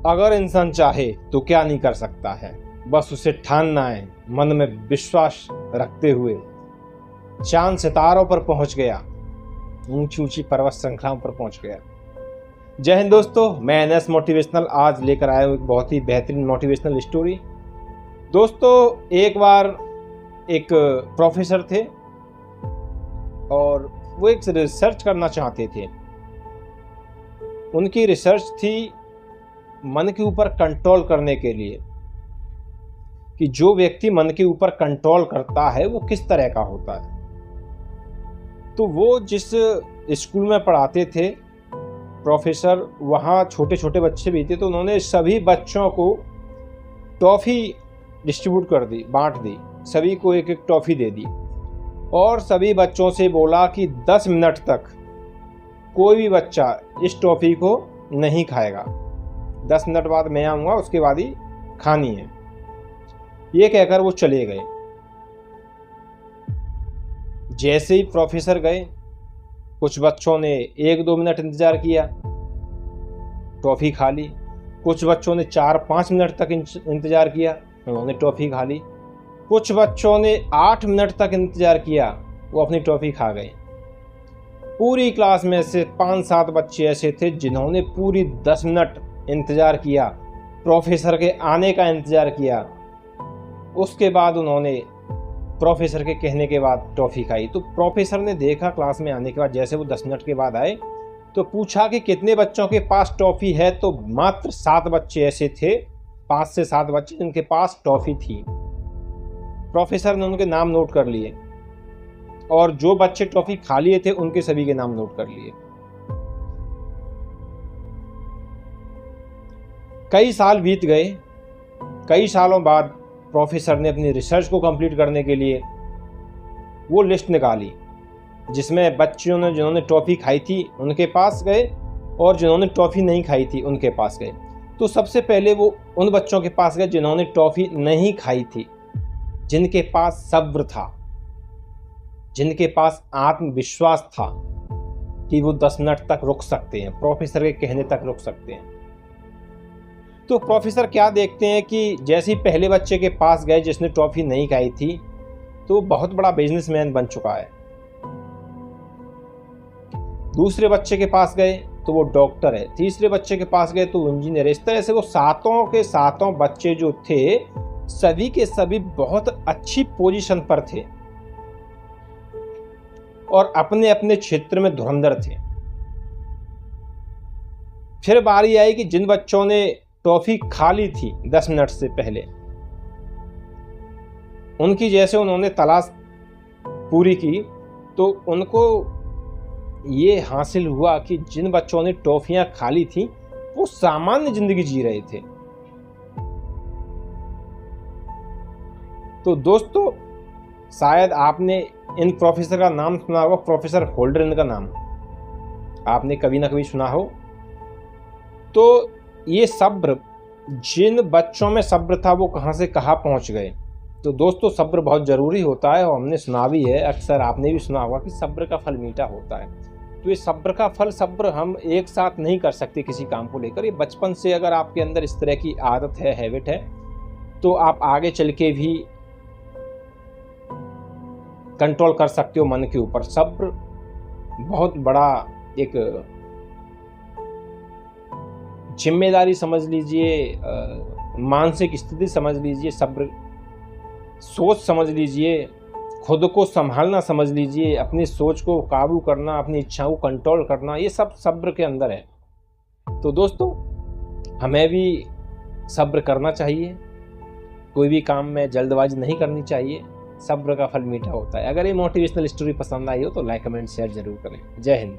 अगर इंसान चाहे तो क्या नहीं कर सकता है, बस उसे ठानना है। मन में विश्वास रखते हुए चांद सितारों पर पहुंच गया, ऊंची ऊंची पर्वत श्रृंखलाओं पर पहुंच गया। जय हिंद दोस्तों, मैं एनएस मोटिवेशनल आज लेकर आया हूँ एक बहुत ही बेहतरीन मोटिवेशनल स्टोरी। दोस्तों, एक बार एक प्रोफेसर थे और वो एक रिसर्च करना चाहते थे। उनकी रिसर्च थी मन के ऊपर कंट्रोल करने के लिए कि जो व्यक्ति मन के ऊपर कंट्रोल करता है वो किस तरह का होता है। तो वो जिस स्कूल में पढ़ाते थे प्रोफेसर, वहाँ छोटे छोटे बच्चे भी थे, तो उन्होंने सभी बच्चों को टॉफ़ी डिस्ट्रीब्यूट कर दी, बांट दी, सभी को एक एक टॉफ़ी दे दी और सभी बच्चों से बोला कि 10 मिनट तक कोई भी बच्चा इस टॉफ़ी को नहीं खाएगा। 10 मिनट बाद मैं आऊँगा, उसके बाद ही खानी है। ये कहकर वो चले गए। जैसे ही प्रोफेसर गए, कुछ बच्चों ने 1-2 मिनट इंतज़ार किया, टॉफ़ी खा ली। कुछ बच्चों ने 4-5 मिनट तक इंतज़ार किया, उन्होंने टॉफ़ी खा ली। कुछ बच्चों ने 8 मिनट तक इंतज़ार किया, वो अपनी टॉफ़ी खा गए। पूरी क्लास में से 5-7 बच्चे ऐसे थे जिन्होंने पूरी 10 मिनट इंतज़ार किया, प्रोफेसर के आने का इंतज़ार किया। उसके बाद उन्होंने प्रोफेसर के कहने के बाद टॉफ़ी खाई। तो प्रोफेसर ने देखा क्लास में आने के बाद, जैसे वो 10 मिनट के बाद आए तो पूछा कि कितने बच्चों के पास टॉफ़ी है, तो मात्र 7 बच्चे ऐसे थे, 5 से 7 बच्चे जिनके पास टॉफ़ी थी। प्रोफेसर ने उनके नाम नोट कर लिए और जो बच्चे टॉफ़ी खा लिए थे उनके सभी के नाम नोट कर लिए। कई साल बीत गए। कई सालों बाद प्रोफेसर ने अपनी रिसर्च को कंप्लीट करने के लिए वो लिस्ट निकाली जिसमें बच्चों ने जिन्होंने टॉफ़ी खाई थी उनके पास गए और जिन्होंने टॉफ़ी नहीं खाई थी उनके पास गए। तो सबसे पहले वो उन बच्चों के पास गए जिन्होंने टॉफ़ी नहीं खाई थी, जिनके पास सब्र था, जिनके पास आत्मविश्वास था कि वो 10 मिनट तक रुक सकते हैं, प्रोफेसर के कहने तक रुक सकते हैं। तो प्रोफेसर क्या देखते हैं कि जैसे ही पहले बच्चे के पास गए जिसने टॉफ़ी नहीं खाई थी, तो वो बहुत बड़ा बिजनेसमैन बन चुका है। दूसरे बच्चे के पास गए तो वो डॉक्टर है, तीसरे बच्चे के पास गए तो वो इंजीनियर है। इस तरह से वो सातों के सातों बच्चे जो थे, सभी के सभी बहुत अच्छी पोजीशन पर थे और अपने अपने क्षेत्र में धुरंधर थे। फिर बारी आई कि जिन बच्चों ने टॉफ़ी खा ली थी 10 मिनट से पहले, उनकी जैसे उन्होंने तलाश पूरी की तो उनको ये हासिल हुआ कि जिन बच्चों ने टॉफ़ियाँ खा ली थी वो सामान्य जिंदगी जी रहे थे। तो दोस्तों, शायद आपने इन प्रोफेसर का नाम सुना होगा, प्रोफेसर होल्डर इनका नाम आपने कभी ना कभी सुना हो। तो ये सब्र, जिन बच्चों में सब्र था वो कहाँ से कहाँ पहुँच गए। तो दोस्तों, सब्र बहुत ज़रूरी होता है और हमने सुना भी है, अक्सर आपने भी सुना होगा कि सब्र का फल मीठा होता है। तो ये सब्र का फल, सब्र हम एक साथ नहीं कर सकते किसी काम को लेकर। ये बचपन से अगर आपके अंदर इस तरह की आदत है, हैबिट है, तो आप आगे चल के भी कंट्रोल कर सकते हो मन के ऊपर। सब्र बहुत बड़ा एक जिम्मेदारी समझ लीजिए, मानसिक स्थिति समझ लीजिए, सब्र सोच समझ लीजिए, खुद को संभालना समझ लीजिए, अपनी सोच को काबू करना, अपनी इच्छाओं को कंट्रोल करना, ये सब सब्र के अंदर है। तो दोस्तों, हमें भी सब्र करना चाहिए, कोई भी काम में जल्दबाजी नहीं करनी चाहिए। सब्र का फल मीठा होता है। अगर ये मोटिवेशनल स्टोरी पसंद आई हो तो लाइक, कमेंट, शेयर जरूर करें। जय हिंद।